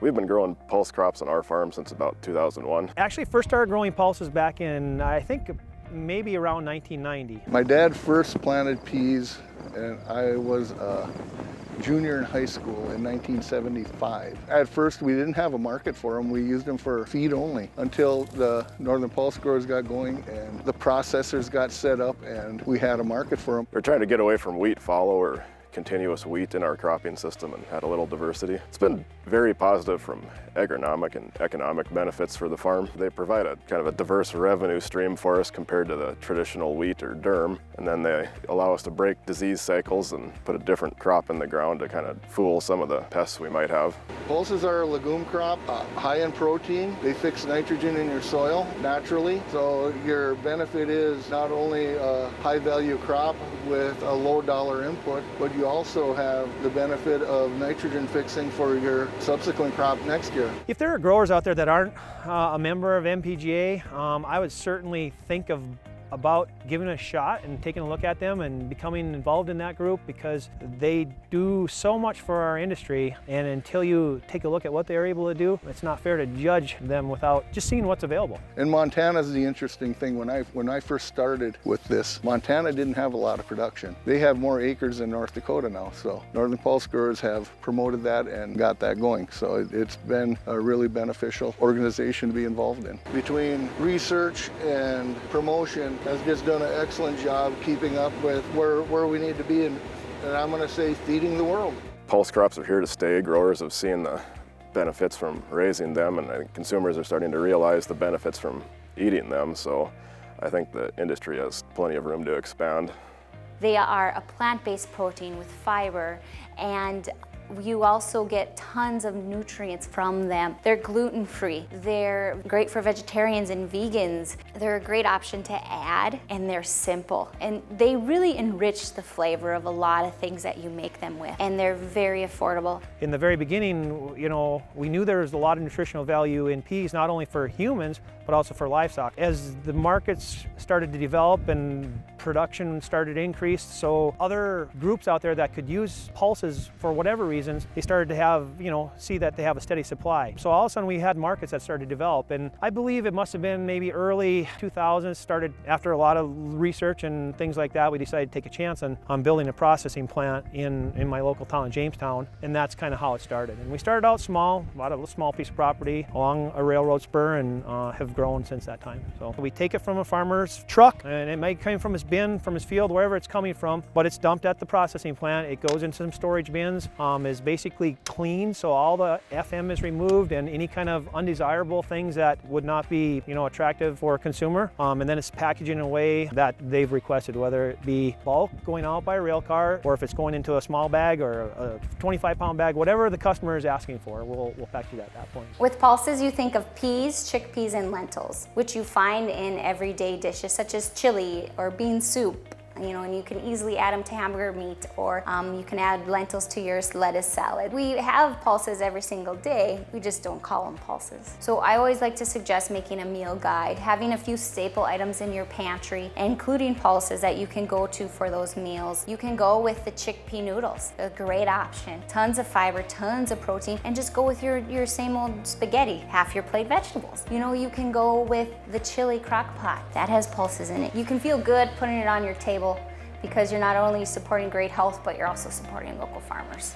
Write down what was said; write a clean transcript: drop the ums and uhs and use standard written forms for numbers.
We've been growing pulse crops on our farm since about 2001. Actually, first started growing pulses back in, I think, maybe around 1990. My dad first planted peas, and I was a junior in high school in 1975. At first, we didn't have a market for them. We used them for feed only until the Northern Pulse growers got going and the processors got set up and we had a market for them. We're trying to get away from wheat fallow or continuous wheat in our cropping system and had a little diversity. It's been very positive from agronomic and economic benefits for the farm. They provide a kind of a diverse revenue stream for us compared to the traditional wheat or durum, and then they allow us to break disease cycles and put a different crop in the ground to kind of fool some of the pests we might have. Pulses are a legume crop, high in protein. They fix nitrogen in your soil naturally, so your benefit is not only a high value crop with a low dollar input, but you also have the benefit of nitrogen fixing for your subsequent crop next year. If there are growers out there that aren't a member of MPGA, I would certainly think about giving it a shot and taking a look at them and becoming involved in that group, because they do so much for our industry, and until you take a look at what they're able to do, it's not fair to judge them without just seeing what's available. And Montana's the interesting thing. When I first started with this, Montana didn't have a lot of production. They have more acres than North Dakota now, so Northern Pulse growers have promoted that and got that going. So it's been a really beneficial organization to be involved in. Between research and promotion, has just done an excellent job keeping up with where we need to be, and I'm going to say feeding the world. Pulse crops are here to stay. Growers have seen the benefits from raising them, and I think consumers are starting to realize the benefits from eating them, so I think the industry has plenty of room to expand. They are a plant-based protein with fiber, and you also get tons of nutrients from them. They're gluten-free. They're great for vegetarians and vegans. They're a great option to add, and they're simple. And they really enrich the flavor of a lot of things that you make them with, and they're very affordable. In the very beginning, we knew there was a lot of nutritional value in peas, not only for humans, but also for livestock. As the markets started to develop and production started to increase, so other groups out there that could use pulses for whatever reasons, they started to have, see that they have a steady supply. So all of a sudden we had markets that started to develop, and I believe it must have been maybe early 2000s, started after a lot of research and things like that, we decided to take a chance on building a processing plant in my local town, Jamestown, and that's kind of how it started. And we started out small, a small piece of property along a railroad spur, and have grown since that time. So we take it from a farmer's truck, and it might come from his bin, from his field, wherever it's coming from, but it's dumped at the processing plant. It goes into some storage bins, is basically clean, so all the FM is removed and any kind of undesirable things that would not be, attractive for a consumer, and then it's packaged in a way that they've requested, whether it be bulk going out by a rail car, or if it's going into a small bag or a 25-pound bag, whatever the customer is asking for, we'll package it at that point. With pulses, you think of peas, chickpeas, and lentils, which you find in everyday dishes such as chili or bean soup. And you can easily add them to hamburger meat, or you can add lentils to your lettuce salad. We have pulses every single day, we just don't call them pulses. So I always like to suggest making a meal guide, having a few staple items in your pantry, including pulses that you can go to for those meals. You can go with the chickpea noodles, a great option. Tons of fiber, tons of protein, and just go with your same old spaghetti, half your plate vegetables. You can go with the chili crock pot, that has pulses in it. You can feel good putting it on your table, because you're not only supporting great health, but you're also supporting local farmers.